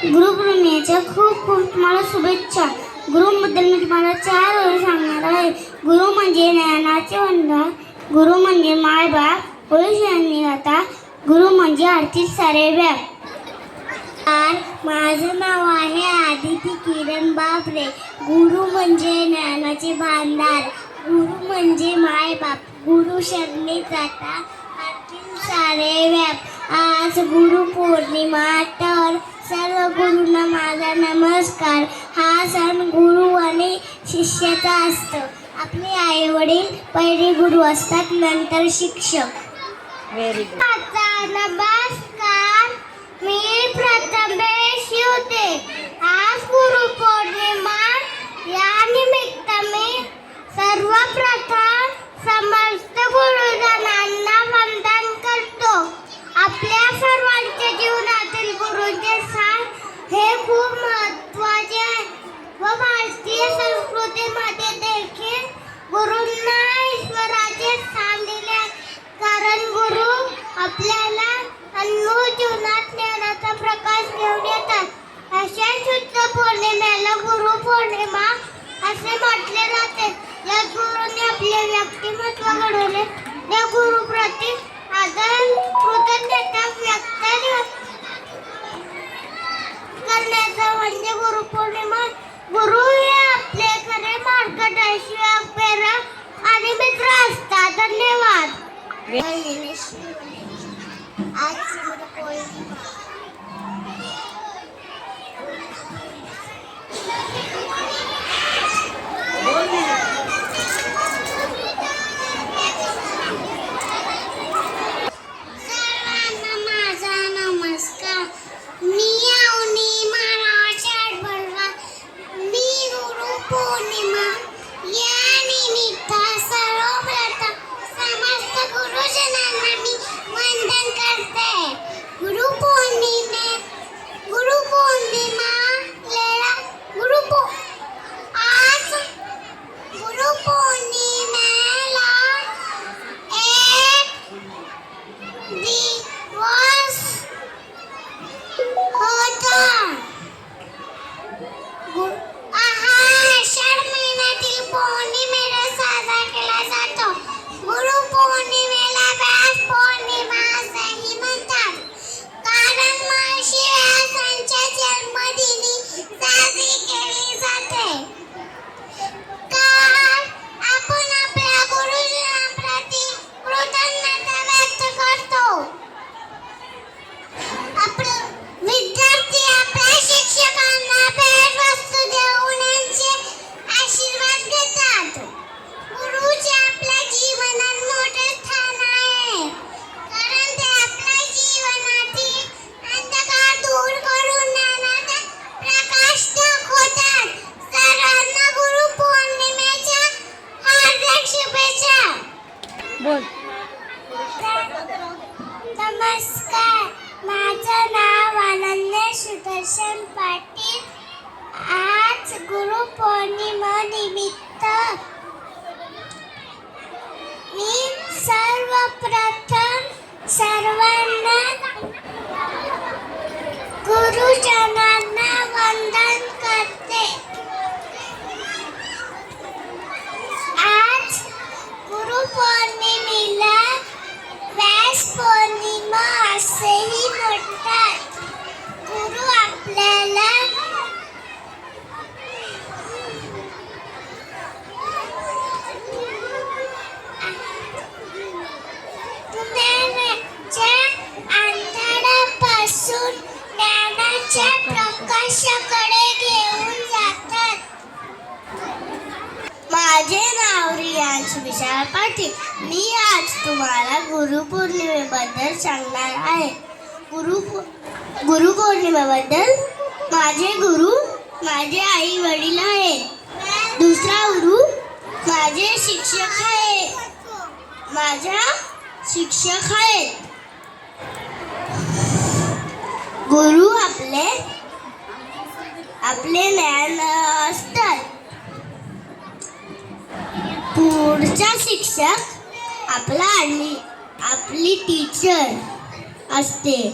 गुरुपौर्णिमेच्या खूप खूप मला शुभेच्छा. गुरुबद्दल मी तुम्हाला 4 वेळा सांगणार आहे. गुरु म्हणजे ज्ञानाचे भंडार, गुरु म्हणजे मायबाप, पोलिसांनी आता गुरु म्हणजे आर्थिक सारे व्याप. माझं नाव आहे आदिती किरण बापरे. गुरु म्हणजे ज्ञानाचे भांडार, गुरु म्हणजे मायबाप, गुरु शरणी जाता आर्थिक सारे व्याप. आज गुरुपौर्णिमा तर सर्व गुरूंना माझा नमस्कार. हा सण गुरु आणि शिष्याचा असतो. आपले आई वडील पहिले गुरु असतात, नंतर शिक्षक. Very good. नमस्कार, मी प्रथमेश होते. आज गुरुपौर्णिमा या निमित्त मी सर्वप्रथम समस्त गुरुजनांना वंदन करतो. आपल्या सर्वांच्या जीवनातील गुरुचे स्थान हे खूप महत्त्वाचे आहे व भारतीय संस्कृतीमध्ये देखील गुरूंना ईश्वराचे स्थान दिले आहे. कारण गुरु आपल्याला अनुभव जीवनात ज्ञानाचा प्रकाश घेऊन येतात. अशा शुद्ध पौर्णिमेला गुरुपौर्णिमा असे म्हटले जाते. या गुरूंनी आपले व्यक्तिमत्व घडवले. या गुरुप्रती आदर कृतज्ञता व्यक्त करण्याचा म्हणजे गुरुपौर्णिमा. गुरु हे आपले खरे मार्गदर्शक, प्रेरक आणि मित्र असतात. धन्यवाद. आज गुरुपौर्णिमा बोल. नमस्कार, माझं नाव अनन्या सुदर्शन पाटील. आज गुरुपौर्णिमा निमित्त मी सर्वप्रथम सर्वांना गुरुजनांना वंदन करते. आज गुरुपौर्णिमेला व्यास पौर्णिमा असेही म्हणतात. गुरु आपल्याला ज्ञानाच्या अंधारापासून ज्ञानाच्या प्रकाशाकडे घेऊन जातात. माझे नाव रियांश विशाल पाटील. मी आज तुम्हाला गुरुपौर्णिमेबद्दल सांगणार आहे. गुरुपौर्णिमेबद्दल माझे गुरु माझे आई वडील आहेत. दुसरा गुरु माझे शिक्षक आहेत. गुरु आपले ज्ञान असतात. पुढचा शिक्षक आपली टीचर. असते.